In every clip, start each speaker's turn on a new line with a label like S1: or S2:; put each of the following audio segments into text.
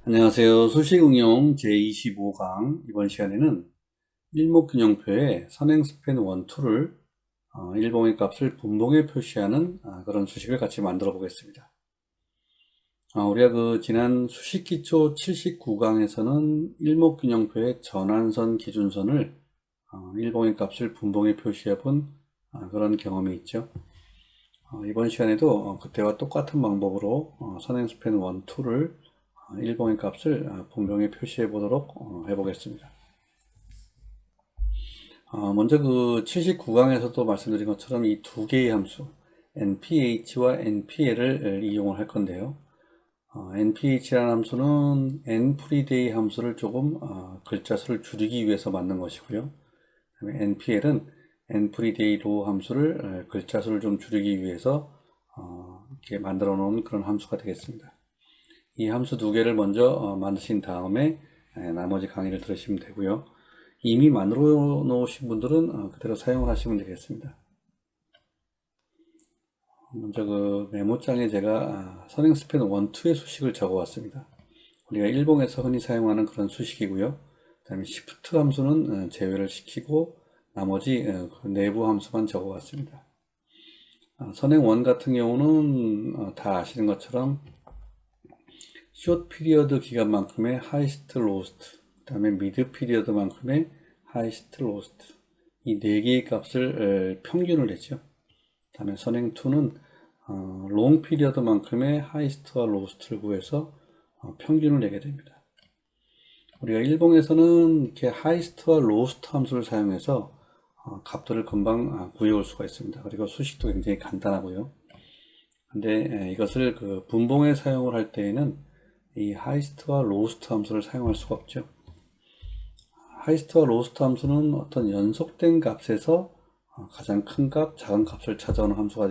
S1: 안녕하세요. 수식응용 제25강 이번 시간에는 일목균형표의 선행스팬 1, 2를 일봉의 값을 분봉에 표시하는 그런 수식을 같이 만들어 보겠습니다. 우리가 지난 수식기초 79강에서는 일목균형표의 전환선 기준선을 일봉의 값을 분봉에 표시해 본 그런 경험이 있죠. 이번 시간에도 그때와 똑같은 방법으로 선행스팬 1, 2를 일봉의 값을 분명히 표시해 보도록 해보겠습니다. 먼저 79강에서도 말씀드린 것처럼 이 두 개의 함수 nph와 npl을 이용을 할 건데요. nph라는 함수는 n프리데이 함수를 조금 글자 수를 줄이기 위해서 만든 것이고요. npl은 n프리데이 로 함수를 글자 수를 좀 줄이기 위해서 이렇게 만들어 놓은 그런 함수가 되겠습니다. 이 함수 두 개를 먼저 만드신 다음에 나머지 강의를 들으시면 되고요. 이미 만들어 놓으신 분들은 그대로 사용을 하시면 되겠습니다. 먼저 메모장에 제가 선행스팬 1, 2의 수식을 적어 왔습니다. 우리가 일봉에서 흔히 사용하는 그런 수식이고요. 그 다음에 Shift 함수는 제외를 시키고 나머지 그 내부 함수만 적어 왔습니다. 선행 1 같은 경우는 다 아시는 것처럼 숏 피리어드 기간만큼의 하이스트 로스트, 그 다음에 미드 피리어드만큼의 하이스트 로스트, 이 네 개의 값을 평균을 내죠. 그 다음에 선행 2는 롱 피리어드만큼의 하이스트와 로스트를 구해서 평균을 내게 됩니다. 우리가 일봉에서는 이렇게 하이스트와 로스트 함수를 사용해서 값들을 금방 구해올 수가 있습니다. 그리고 수식도 굉장히 간단하고요. 근데 이것을 분봉에 사용을 할 때에는 이 하이스트와 로스트 함수를 사용할 수가 없죠. 하이스트와 로스트 함수는 어떤 연속된 값에서 가장 큰 값, 작은 값을 찾아오는 함수가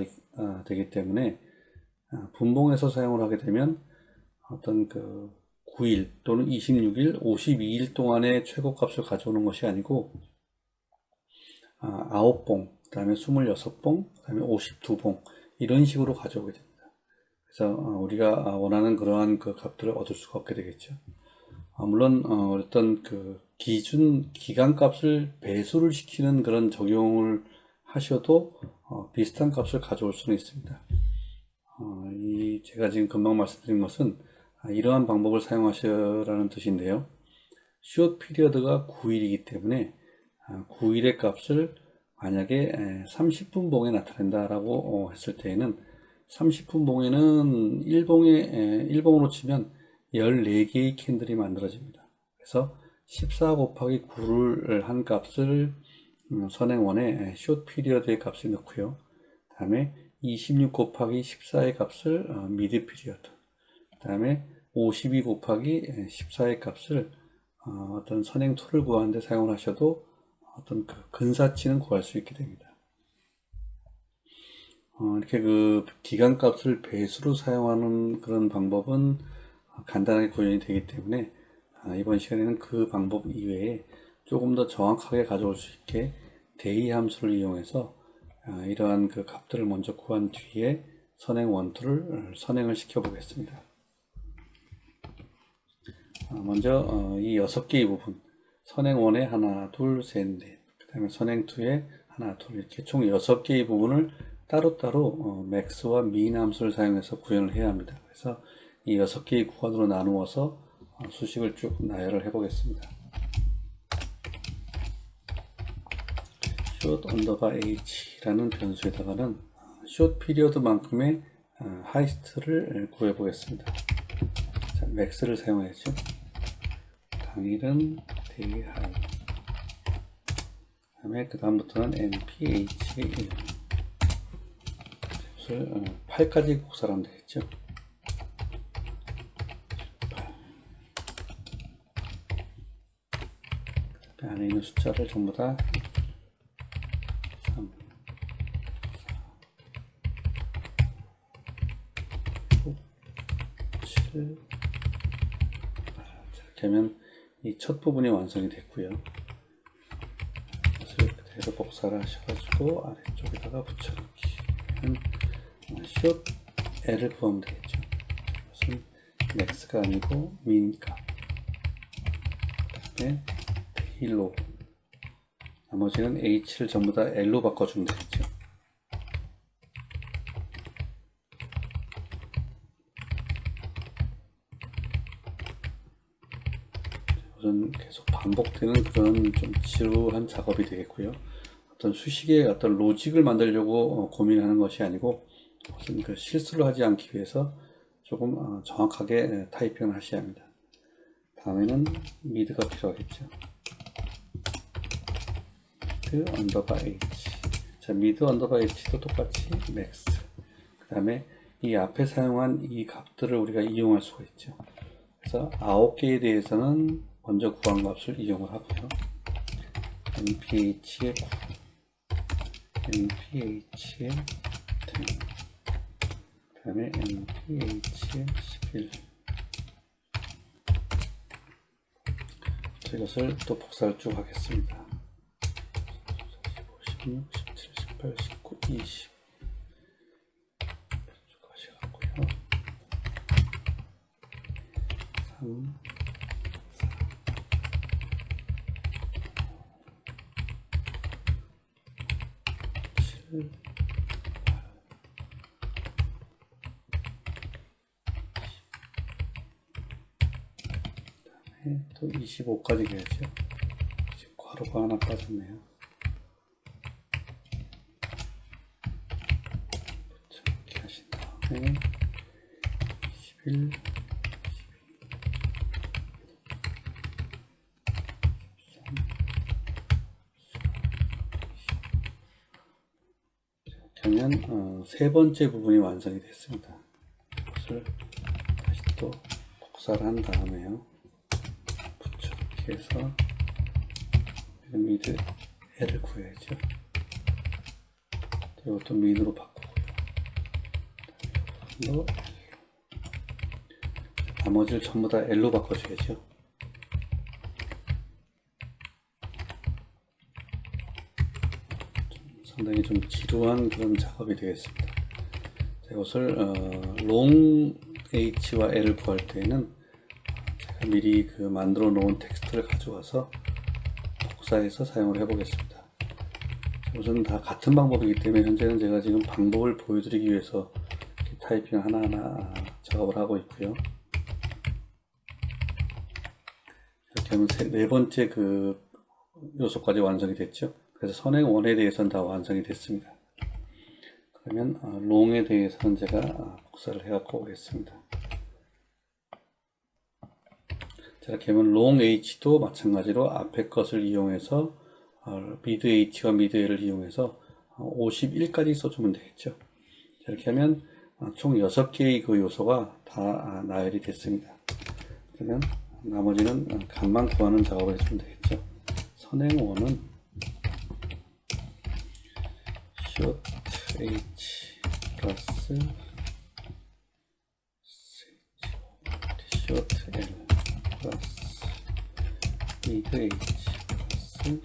S1: 되기 때문에 분봉에서 사용을 하게 되면 어떤 9일 또는 26일, 52일 동안의 최고값을 가져오는 것이 아니고 9봉, 그 다음에 26봉, 그 다음에 52봉 이런 식으로 가져오게 됩니다. 그래서 우리가 원하는 그러한 값들을 얻을 수가 없게 되겠죠. 물론 어떤 기간값을 배수를 시키는 그런 적용을 하셔도 비슷한 값을 가져올 수는 있습니다. 제가 지금 금방 말씀드린 것은 이러한 방법을 사용하시라는 뜻인데요. 숏 피리어드가 9일이기 때문에 9일의 값을 만약에 30분 봉에 나타낸다라고 했을 때에는 30분 봉에는 일봉으로 치면 14개의 캔들이 만들어집니다. 그래서 14 곱하기 9를 한 값을 선행1에 숏 피리어드의 값을 넣고요. 그 다음에 26 곱하기 14의 값을 미드 피리어드, 그 다음에 52 곱하기 14의 값을 어떤 선행2를 구하는 데 사용을 하셔도 어떤 근사치는 구할 수 있게 됩니다. 이렇게 기간값을 배수로 사용하는 그런 방법은 간단하게 구현이 되기 때문에 이번 시간에는 그 방법 이외에 조금 더 정확하게 가져올 수 있게 대의 함수를 이용해서 이러한 값들을 먼저 구한 뒤에 선행 1, 2를 선행을 시켜 보겠습니다. 먼저 이 6개의 부분 선행 1에 하나, 둘, 셋, 넷, 그 다음에 선행 2에 하나, 둘 이렇게 총 6개의 부분을 따로따로 맥스와 민 함수를 사용해서 구현을 해야 합니다. 그래서 이 6개의 구간으로 나누어서 수식을 쭉 나열을 해 보겠습니다. short 언더바 h라는 변수에다가는 short 피리어드만큼의 하이스트를 구해 보겠습니다. 자, 맥스를 사용해야죠. 당일은 day high. 다음에 그 다음부터는 nph의 1. 8까지 복사하면 되겠죠. 8. 안에 있는 숫자를 전부 다 3, 4, 5, 7, 8. 이렇게 하면 이 첫 부분이 완성이 됐고요. 이것을 그대로 복사를 하셔가지고 아래쪽에다가 붙여넣기. 숏 L을 구하면 되겠죠. 이것은 max가 아니고 min 값, 그다음에 tail로, 나머지는 h를 전부 다 l로 바꿔주면 되겠죠. 우선 계속 반복되는 그런 좀 지루한 작업이 되겠고요. 어떤 수식의 어떤 로직을 만들려고 고민하는 것이 아니고, 무슨 그 실수를 하지 않기 위해서 조금 정확하게 타이핑을 하셔야 합니다. 다음에는 미드가 필요하겠죠. 미드 언더바 h. 자, 미드 언더바 h도 똑같이 max. 그 다음에 이 앞에 사용한 이 값들을 우리가 이용할 수가 있죠. 그래서 9개에 대해서는 먼저 구한 값을 이용을 하고요. nph의 9, nph의 10, 그 다음에 nph의 11. 이것을 또 복사를 쭉 하겠습니다. 16, 17, 18, 19, 20. 쭉 하셔갖고요. 3, 7, 또 25까지 해야죠. 지금 괄호가 하나 빠졌네요. 이렇게 하신 다음에 21, 23, 그러면 세 번째 부분이 완성이 됐습니다. 이것을 다시 또 복사를 한 다음에요. 해서 미드 L을 구해야죠. 이것도 민으로 바꾸고요. 나머지를 전부 다 L로 바꿔줘야죠. 상당히 좀 지루한 그런 작업이 되겠습니다. 자, 이것을 long h와 L을 구할 때에는 미리 그 만들어 놓은 텍스트를 가져와서 복사해서 사용을 해 보겠습니다. 우선 다 같은 방법이기 때문에 현재는 제가 지금 방법을 보여드리기 위해서 타이핑 하나하나 작업을 하고 있고요. 이렇게 하면 네 번째 그 요소까지 완성이 됐죠. 그래서 선행 1에 대해서는 다 완성이 됐습니다. 그러면 long에 대해서는 제가 복사를 해 갖고 오겠습니다. 자, 이렇게 하면 long h도 마찬가지로 앞에 것을 이용해서 mid h와 mid l을 이용해서 51까지 써주면 되겠죠. 자, 이렇게 하면 총 6개의 그 요소가 다 나열이 됐습니다. 그러면 나머지는 값만 구하는 작업을 해주면 되겠죠. 선행1은 short h 플러스 short l 플러스 mid h 플러스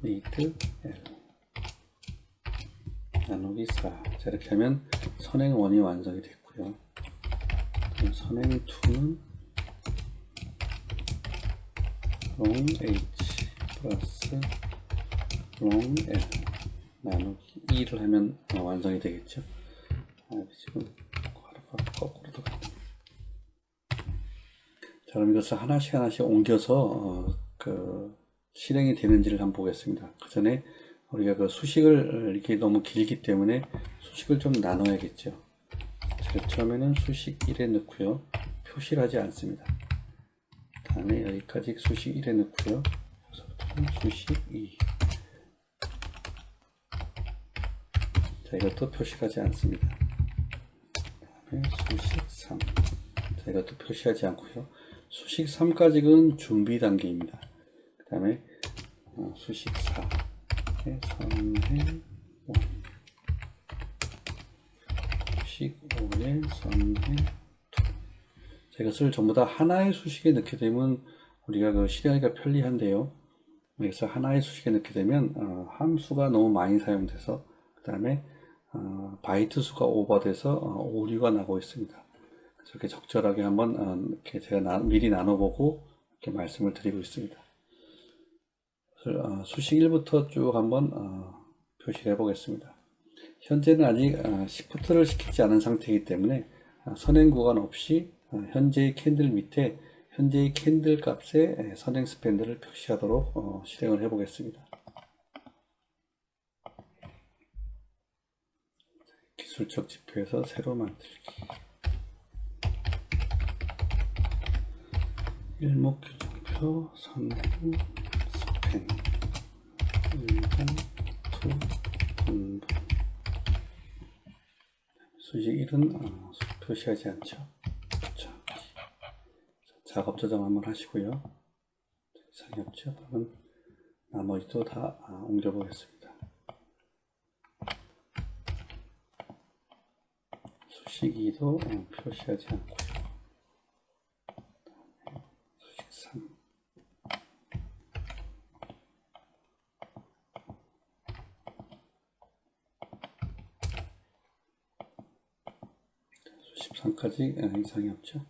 S1: mid l 나누기 4. 자, 이렇게 하면 선행 1이 완성이 됐고요. 그럼 선행 2는 long h 플러스 long l 나누기 2를 하면 완성이 되겠죠. 지금 괄호가 거꾸로 들어갔네요. 자, 그럼 이것을 하나씩 옮겨서 실행이 되는지를 한번 보겠습니다. 그 전에 우리가 그 수식을 이렇게 너무 길기 때문에 수식을 좀 나눠야겠죠. 제일 처음에는 수식 1에 넣고요. 표시를 하지 않습니다. 다음에 여기까지 수식 1에 넣고요. 여기서부터는 수식 2. 자, 이것도 표시하지 않습니다. 다음에 수식 3. 자, 이것도 표시하지 않고요. 수식 3까지는 준비 단계입니다. 그 다음에 수식 4. 선행 5. 수식 5에 선행 2. 자, 이것을 전부 다 하나의 수식에 넣게 되면 우리가 그 실행하기가 편리한데요. 여기서 하나의 수식에 넣게 되면 함수가 너무 많이 사용돼서 그 다음에 바이트 수가 오버돼서 오류가 나고 있습니다. 이렇게 적절하게 한번 이렇게 제가 미리 나눠보고 이렇게 말씀을 드리고 있습니다. 수식 1부터 쭉 한번 표시를 해보겠습니다. 현재는 아직 시프트를 시키지 않은 상태이기 때문에 선행 구간 없이 현재의 캔들 밑에 현재의 캔들 값에 선행 스밴드를 표시하도록 실행을 해보겠습니다. 기술적 지표에서 새로 만들기. 일목규정표 선행 스팬 1번 2 분분 수식 1은 표시하지 않죠. 작업 저장 한번 하시고요. 이상이 없죠. 그러면 나머지도 다 옮겨 보겠습니다. 수식 2도 표시하지 않고요. 수식 3 수식 3까지 이상이 없죠.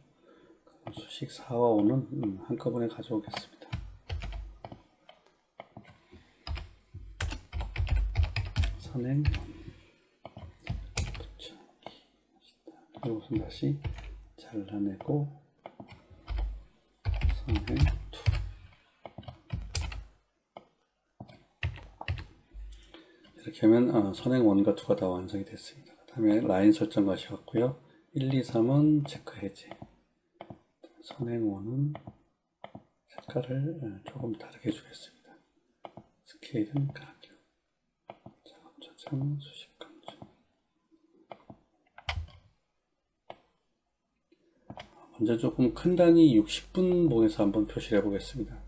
S1: 수식 4와 5는 한꺼번에 가져오겠습니다. 선행 붙여넣기. 이것은 다시 잘라내고 선행 2. 이렇게 하면 선행 1과 2가 다 완성이 됐습니다. 그 다음에 라인 설정 가셔갖고요. 1, 2, 3은 체크 해제. 선행원은 색깔을 조금 다르게 해주겠습니다. 스케일은 가격, 작업 저장, 수식 감정. 먼저 조금 큰 단위 60분봉에서 한번 표시를 해보겠습니다.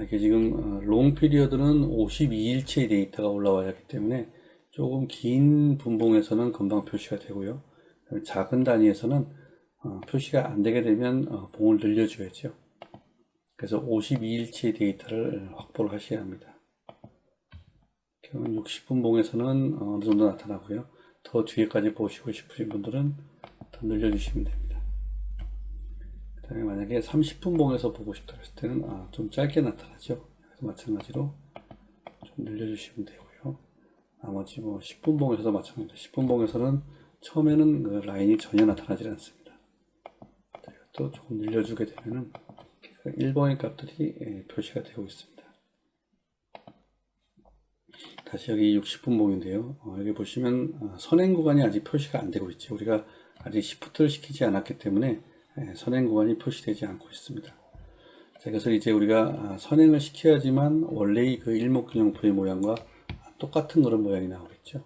S1: 이게 지금 롱 피리어드는 52일치의 데이터가 올라와야 하기 때문에 조금 긴 분봉에서는 금방 표시가 되고요. 작은 단위에서는 표시가 안 되게 되면 봉을 늘려줘야죠. 그래서 52일치의 데이터를 확보를 하셔야 합니다. 60분 봉에서는 어느 정도 나타나고요. 더 뒤에까지 보시고 싶으신 분들은 더 늘려주시면 됩니다. 그 다음에 만약에 30분 봉에서 보고 싶다 했을 때는 좀 짧게 나타나죠. 그래서 마찬가지로 좀 늘려주시면 되고요. 나머지 10분 봉에서도 마찬가지로 10분 봉에서는 처음에는 그 라인이 전혀 나타나지 않습니다. 또 조금 늘려주게 되면은 1번의 값들이 표시가 되고 있습니다. 다시 여기 60분봉인데요. 여기 보시면 선행 구간이 아직 표시가 안 되고 있죠. 우리가 아직 시프트를 시키지 않았기 때문에 선행 구간이 표시되지 않고 있습니다. 자, 그래서 이제 우리가 선행을 시켜야지만 원래의 그 일목균형표의 모양과 똑같은 그런 모양이 나오겠죠.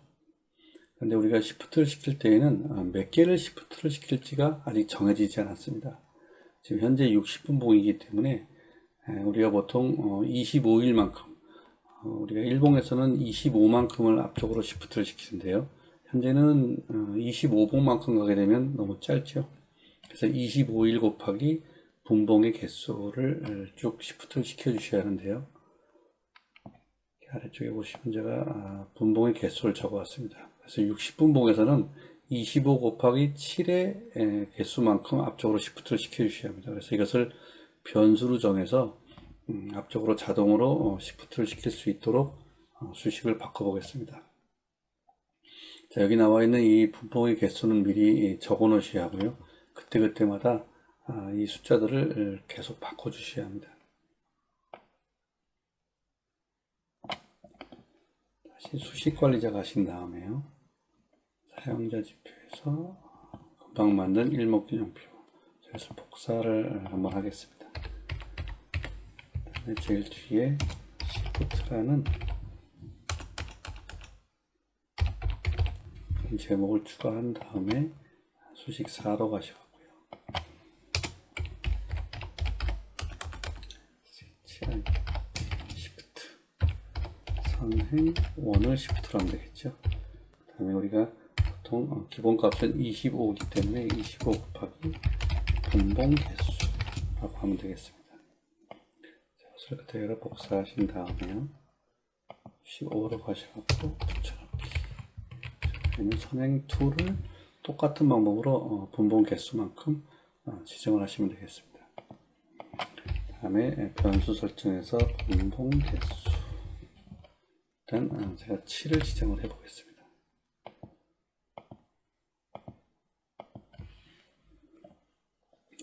S1: 근데 우리가 시프트를 시킬 때에는 몇 개를 시프트를 시킬지가 아직 정해지지 않았습니다. 지금 현재 60분 봉이기 때문에 우리가 보통 25일만큼 우리가 일봉에서는 25만큼을 앞쪽으로 시프트를 시키는데요. 현재는 25봉만큼 가게 되면 너무 짧죠. 그래서 25일 곱하기 분봉의 개수를 쭉 시프트를 시켜 주셔야 하는데요. 아래쪽에 보시면 제가 분봉의 개수를 적어 왔습니다. 그래서 60분봉에서는 25 곱하기 7의 개수만큼 앞쪽으로 시프트를 시켜 주셔야 합니다. 그래서 이것을 변수로 정해서 앞쪽으로 자동으로 시프트를 시킬 수 있도록 수식을 바꿔 보겠습니다. 자, 여기 나와 있는 이 분봉의 개수는 미리 적어 놓으셔야 하고요. 그때그때마다 이 숫자들을 계속 바꿔 주셔야 합니다. 다시 수식 관리자 가신 다음에요. 사용자 지표에서 금방 만든 일목균형표. 그래서 복사를 한번 하겠습니다. 그다음에 제일 뒤에 시프트라는 제목을 추가한 다음에 수식 4로 가셔가고요. 시프트 선행 1을 시프트로 하면 되겠죠. 그 다음에 우리가 보통 기본값은 25이기 때문에 25 곱하기 분봉 개수라고 하면 되겠습니다. 이것을 그대로 복사하신 다음에요. 15로 가셔서 붙여넣기. 그러면 선행 2를 똑같은 방법으로 분봉 개수만큼 지정을 하시면 되겠습니다. 다음에 변수 설정에서 분봉 개수, 일단 제가 7을 지정을 해 보겠습니다.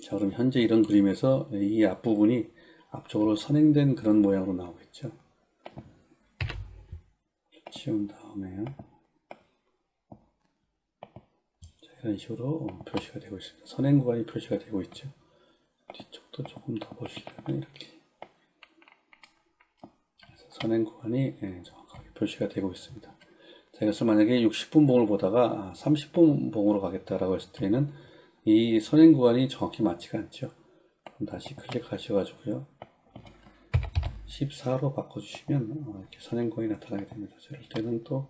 S1: 자, 그럼 현재 이런 그림에서 이 앞부분이 앞쪽으로 선행된 그런 모양으로 나오겠죠. 치운 다음에요. 자, 이런 식으로 표시가 되고 있습니다. 선행 구간이 표시가 되고 있죠. 뒤쪽도 조금 더 보시려면 이렇게 선행 구간이 정확하게 표시가 되고 있습니다. 자, 그래서 만약에 60분 봉을 보다가 30분 봉으로 가겠다라고 했을 때는 이 선행 구간이 정확히 맞지가 않죠. 그럼 다시 클릭하셔가지고요, 14로 바꿔주시면 이렇게 선행 구간이 나타나게 됩니다. 이럴 때는 또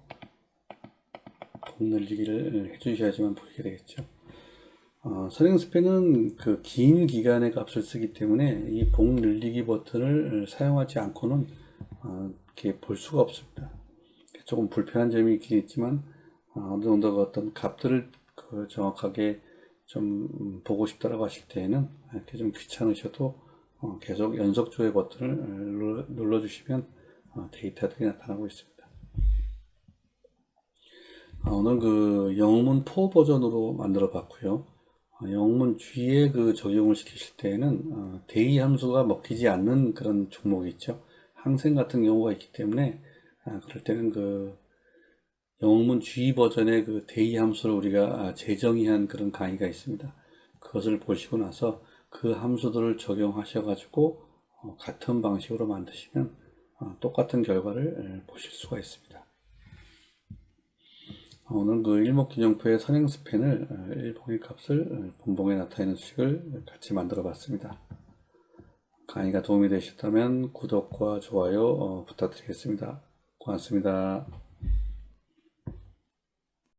S1: 봉 늘리기를 해주셔야지만 보이게 되겠죠. 선행 스팬은 그 긴 기간의 값을 쓰기 때문에 이 봉 늘리기 버튼을 사용하지 않고는 이렇게 볼 수가 없습니다. 조금 불편한 점이 있긴 있지만 어느 정도 어떤 값들을 정확하게 좀 보고 싶다라고 하실 때에는 이렇게 좀 귀찮으셔도 계속 연속 조회 버튼을 눌러주시면 데이터들이 나타나고 있습니다. 오늘 그 영문 4 버전으로 만들어 봤고요. 영문 G에 그 적용을 시키실 때에는 대의 함수가 먹히지 않는 그런 종목이 있죠. 항생 같은 경우가 있기 때문에 그럴 때는 그 영문 G 버전의 그 대의 함수를 우리가 재정의한 그런 강의가 있습니다. 그것을 보시고 나서 그 함수들을 적용하셔 가지고 같은 방식으로 만드시면 똑같은 결과를 보실 수가 있습니다. 오늘 그 일목균형표의 선행 스팬을 일봉의 값을 분봉에 나타내는 수식을 같이 만들어 봤습니다. 강의가 도움이 되셨다면 구독과 좋아요 부탁드리겠습니다. 고맙습니다.